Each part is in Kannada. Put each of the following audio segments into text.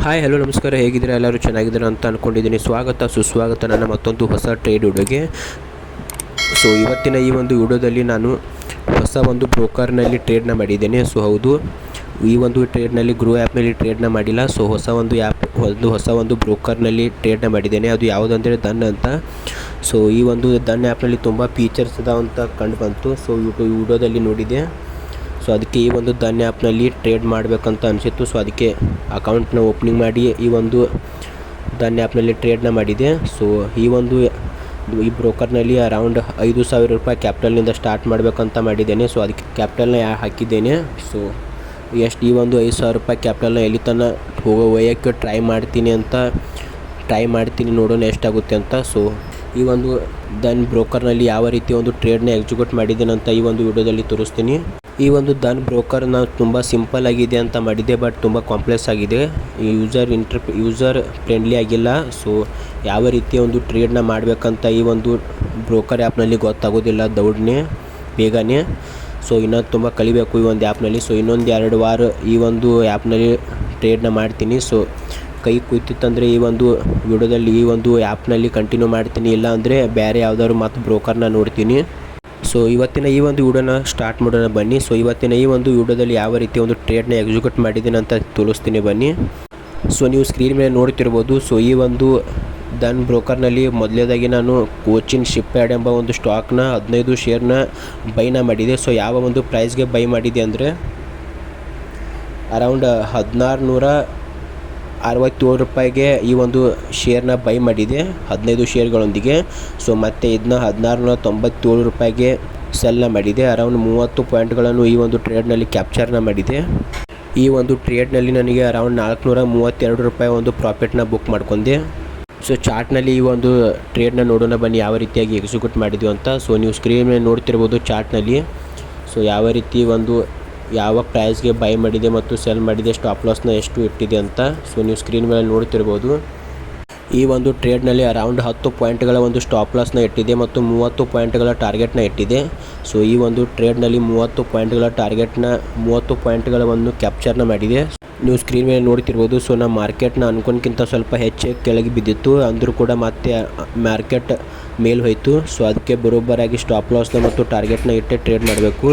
ಹಾಯ್ ಹಲೋ ನಮಸ್ಕಾರ, ಹೇಗಿದ್ದೀರಾ? ಎಲ್ಲರೂ ಚೆನ್ನಾಗಿದ್ದೀರಾ ಅಂತ ಅಂದ್ಕೊಂಡಿದ್ದೀನಿ. ಸುಸ್ವಾಗತ ನನ್ನ ಮತ್ತೊಂದು ಹೊಸ ಟ್ರೇಡ್ ವಿಡಿಯೋಗೆ. ಸೊ ಇವತ್ತಿನ ಈ ಒಂದು ವಿಡಿಯೋದಲ್ಲಿ ನಾನು ಹೊಸ ಒಂದು ಬ್ರೋಕರ್ನಲ್ಲಿ ಟ್ರೇಡ್ನ ಮಾಡಿದ್ದೇನೆ. ಸೊ ಹೌದು, ಈ ಒಂದು ಟ್ರೇಡ್ನಲ್ಲಿ ಗ್ರೋ ಆ್ಯಪ್ನಲ್ಲಿ ಟ್ರೇಡ್ನ ಮಾಡಿಲ್ಲ. ಸೊ ಹೊಸ ಒಂದು ಬ್ರೋಕರ್ನಲ್ಲಿ ಟ್ರೇಡ್ನ ಮಾಡಿದ್ದೇನೆ. ಅದು ಯಾವುದಂದರೆ ದನ್ ಅಂತ. ಸೊ ಈ ಒಂದು ದನ್ ಆ್ಯಪ್ನಲ್ಲಿ ತುಂಬ ಫೀಚರ್ಸ್ ಇದಾವೆ ಅಂತ ಕಂಡು ಬಂತು. ಸೊ ವಿಡಿಯೋದಲ್ಲಿ ನೋಡಿದೆ. ಸೊ ಅದಕ್ಕೆ ಈ ಒಂದು ದನ್ ಆ್ಯಪ್ನಲ್ಲಿ ಟ್ರೇಡ್ ಮಾಡಬೇಕಂತ ಅನಿಸಿತ್ತು. ಸೊ ಅದಕ್ಕೆ ಅಕೌಂಟ್ನ ಓಪನಿಂಗ್ ಮಾಡಿ ಈ ಒಂದು ದನ್ ಆ್ಯಪ್ನಲ್ಲಿ ಟ್ರೇಡ್ನ ಮಾಡಿದೆ. ಸೊ ಈ ಬ್ರೋಕರ್ನಲ್ಲಿ ಅರೌಂಡ್ 5,000 ರೂಪಾಯಿ ಕ್ಯಾಪಿಟಲ್ನಿಂದ ಸ್ಟಾರ್ಟ್ ಮಾಡಬೇಕಂತ ಮಾಡಿದ್ದೇನೆ. ಸೊ ಅದಕ್ಕೆ ಕ್ಯಾಪಿಟಲ್ನ ಹಾಕಿದ್ದೇನೆ. ಸೊ ಈ ಒಂದು 5,000 ರೂಪಾಯಿ ಕ್ಯಾಪಿಟಲ್ನ ಎಲ್ಲಿ ತನಕ ಒಯ್ಯೋಕ್ಕೆ ಟ್ರೈ ಮಾಡ್ತೀನಿ, ನೋಡೋಣ ಎಷ್ಟಾಗುತ್ತೆ ಅಂತ. ಸೊ ಈ ಒಂದು ದನ್ ಬ್ರೋಕರ್ನಲ್ಲಿ ಯಾವ ರೀತಿ ಒಂದು ಟ್ರೇಡ್ನ ಎಕ್ಸಿಕ್ಯೂಟ್ ಮಾಡಿದ್ದೇನೆ ಅಂತ ಈ ಒಂದು ವಿಡಿಯೋದಲ್ಲಿ ತೋರಿಸ್ತೀನಿ. ಈ ಒಂದು ದನ್ ಬ್ರೋಕರ್ ನಾವು ತುಂಬ ಸಿಂಪಲ್ ಆಗಿದೆ ಅಂತ ಮಾಡಿದ್ದೆ, ಬಟ್ ತುಂಬ ಕಾಂಪ್ಲೆಕ್ಸ್ ಆಗಿದೆ. ಯೂಸರ್ ಫ್ರೆಂಡ್ಲಿ ಆಗಿಲ್ಲ. ಸೊ ಯಾವ ರೀತಿ ಒಂದು ಟ್ರೇಡ್ನ ಮಾಡಬೇಕಂತ ಈ ಒಂದು ಬ್ರೋಕರ್ ಆ್ಯಪ್ನಲ್ಲಿ ಗೊತ್ತಾಗೋದಿಲ್ಲ ಬೇಗನೆ. ಸೊ ಇನ್ನೂ ತುಂಬ ಕಲಿಬೇಕು ಈ ಒಂದು ಆ್ಯಪ್ನಲ್ಲಿ. ಸೊ ಇನ್ನೊಂದು 2 ವಾರ ಈ ಒಂದು ಆ್ಯಪ್ನಲ್ಲಿ ಟ್ರೇಡ್ನ ಮಾಡ್ತೀನಿ. ಸೊ ಕೈ ಕೂತಿತ್ತಂದರೆ ಈ ಒಂದು ವಿಡಿಯೋದಲ್ಲಿ ಈ ಒಂದು ಆ್ಯಪ್ನಲ್ಲಿ ಕಂಟಿನ್ಯೂ ಮಾಡ್ತೀನಿ, ಇಲ್ಲ ಅಂದರೆ ಬೇರೆ ಯಾವುದಾದ್ರು ಮತ್ತು ಬ್ರೋಕರ್ನ ನೋಡ್ತೀನಿ. ಸೊ ಇವತ್ತಿನ ಈ ಒಂದು ವಿಡಿಯೋನ ಸ್ಟಾರ್ಟ್ ಮಾಡೋಣ ಬನ್ನಿ. ಸೊ ಇವತ್ತಿನ ಈ ಒಂದು ವಿಡಿಯೋದಲ್ಲಿ ಯಾವ ರೀತಿ ಒಂದು ಟ್ರೇಡ್ನ ಎಕ್ಸಿಕ್ಯೂಟ್ ಮಾಡಿದ್ದೀನಿ ಅಂತ ತೋರಿಸ್ತೀನಿ ಬನ್ನಿ. ಸೊ ನೀವು ಸ್ಕ್ರೀನ್ ಮೇಲೆ ನೋಡ್ತಿರ್ಬೋದು. ಸೊ ಈ ಒಂದು ದನ್ ಬ್ರೋಕರ್ನಲ್ಲಿ ಮೊದಲೇದಾಗಿ ನಾನು ಕೋಚಿನ್ ಶಿಪ್ಯಾರ್ಡ್ ಎಂಬ ಒಂದು ಸ್ಟಾಕ್ನ 15 ಶೇರ್ನ ಬೈನ ಮಾಡಿದೆ. ಸೊ ಯಾವ ಒಂದು ಪ್ರೈಸ್ಗೆ ಬೈ ಮಾಡಿದೆ ಅಂದರೆ ಅರೌಂಡ್ 1,667 ರೂಪಾಯಿಗೆ ಈ ಒಂದು ಶೇರ್ನ ಬೈ ಮಾಡಿದೆ 15 ಶೇರ್ಗಳೊಂದಿಗೆ. ಸೊ ಮತ್ತು ಇದನ್ನ 1,697 ರೂಪಾಯಿಗೆ ಸೆಲ್ನ ಮಾಡಿದೆ. ಅರೌಂಡ್ 30 ಪಾಯಿಂಟ್ಗಳನ್ನು ಈ ಒಂದು ಟ್ರೇಡ್ನಲ್ಲಿ ಕ್ಯಾಪ್ಚರ್ನ ಮಾಡಿದೆ. ಈ ಒಂದು ಟ್ರೇಡ್ನಲ್ಲಿ ನನಗೆ ಅರೌಂಡ್ 432 ರೂಪಾಯಿ ಒಂದು ಪ್ರಾಫಿಟ್ನ ಬುಕ್ ಮಾಡ್ಕೊಂಡೆ. ಸೊ ಚಾರ್ಟ್ನಲ್ಲಿ ಈ ಒಂದು ಟ್ರೇಡ್ನ ನೋಡೋಣ ಬನ್ನಿ, ಯಾವ ರೀತಿಯಾಗಿ ಎಕ್ಸಿಕ್ಯೂಟ್ ಮಾಡಿದ್ವಿ ಅಂತ. ಸೊ ನೀವು ಸ್ಕ್ರೀನ್ ಮೇಲೆ ನೋಡ್ತಿರ್ಬೋದು ಚಾರ್ಟ್ನಲ್ಲಿ. ಸೊ ಯಾವ ರೀತಿ ಯಾವ ಪ್ರೈಸ್ಗೆ ಬೈ ಮಾಡಿದೆ ಮತ್ತು ಸೆಲ್ ಮಾಡಿದೆ, ಸ್ಟಾಪ್ ಲಾಸ್ನ ಎಷ್ಟು ಇಟ್ಟಿದೆ ಅಂತ. ಸೊ ನೀವು ಸ್ಕ್ರೀನ್ ಮೇಲೆ ನೋಡ್ತಿರ್ಬೋದು. ಈ ಒಂದು ಟ್ರೇಡ್ನಲ್ಲಿ ಅರೌಂಡ್ 10 ಪಾಯಿಂಟ್ಗಳ ಒಂದು ಸ್ಟಾಪ್ ಲಾಸ್ನ ಇಟ್ಟಿದೆ ಮತ್ತು 30 ಪಾಯಿಂಟ್ಗಳ ಟಾರ್ಗೆಟ್ನ ಇಟ್ಟಿದೆ. ಸೊ ಈ ಒಂದು ಟ್ರೇಡ್ನಲ್ಲಿ 30 ಪಾಯಿಂಟ್ಗಳ ಒಂದು ಕ್ಯಾಪ್ಚರ್ನ ಮಾಡಿದೆ. ನೀವು ಸ್ಕ್ರೀನ್ ಮೇಲೆ ನೋಡ್ತಿರ್ಬೋದು. ಸೊ ನಮ್ಮ ಮಾರ್ಕೆಟ್ನ ಅನ್ಕೊಂಡ್ಕಿಂತ ಸ್ವಲ್ಪ ಹೆಚ್ಚು ಕೆಳಗೆ ಬಿದ್ದಿತ್ತು, ಅಂದರೂ ಕೂಡ ಮತ್ತೆ ಮಾರ್ಕೆಟ್ ಮೇಲೆ ಹೋಯಿತು. ಸೊ ಅದಕ್ಕೆ ಬರೋಬ್ಬರಾಗಿ ಸ್ಟಾಪ್ ಲಾಸ್ನ ಮತ್ತು ಟಾರ್ಗೆಟ್ನ ಇಟ್ಟೆ ಟ್ರೇಡ್ ಮಾಡಬೇಕು.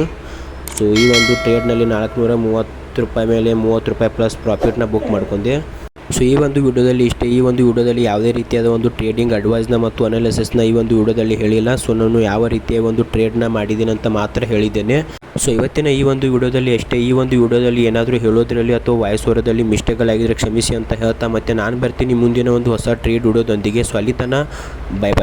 ಸೊ ಈ ಒಂದು ಟ್ರೇಡ್ನಲ್ಲಿ 430 ರೂಪಾಯಿ ಮೇಲೆ 30 ರೂಪಾಯಿ ಪ್ಲಸ್ ಪ್ರಾಫಿಟ್ನ ಬುಕ್ ಮಾಡ್ಕೊಂಡೆ. ಸೊ ಈ ಒಂದು ವಿಡಿಯೋದಲ್ಲಿ ಇಷ್ಟೇ. ಈ ಒಂದು ವಿಡಿಯೋದಲ್ಲಿ ಯಾವುದೇ ರೀತಿಯಾದ ಒಂದು ಟ್ರೇಡಿಂಗ್ ಅಡ್ವೈಸ್ನ ಮತ್ತು ಅನಾಲಿಸಿಸ್ನ ಈ ಒಂದು ವಿಡಿಯೋದಲ್ಲಿ ಹೇಳಿಲ್ಲ. ಸೊ ನಾನು ಯಾವ ರೀತಿಯ ಒಂದು ಟ್ರೇಡ್ನ ಮಾಡಿದ್ದೀನಿ ಅಂತ ಮಾತ್ರ ಹೇಳಿದ್ದೇನೆ. ಸೊ ಇವತ್ತಿನ ಈ ಒಂದು ವಿಡಿಯೋದಲ್ಲಿ ಅಷ್ಟೇ. ಈ ಒಂದು ವಿಡಿಯೋದಲ್ಲಿ ಏನಾದರೂ ಹೇಳೋದ್ರಲ್ಲಿ ಅಥವಾ ವಾಯ್ಸ್ ಓವರದಲ್ಲಿ ಮಿಸ್ಟೇಕ್ಗಳಾಗಿದ್ದರೆ ಕ್ಷಮಿಸಿ ಅಂತ ಹೇಳ್ತಾ ಮತ್ತೆ ನಾನು ಬರ್ತೀನಿ ಮುಂದಿನ ಒಂದು ಹೊಸ ಟ್ರೇಡ್ ವಿಡಿಯೋದೊಂದಿಗೆ. ಸೊ ಅಲ್ಲಿ ತನಕ ಬೈ.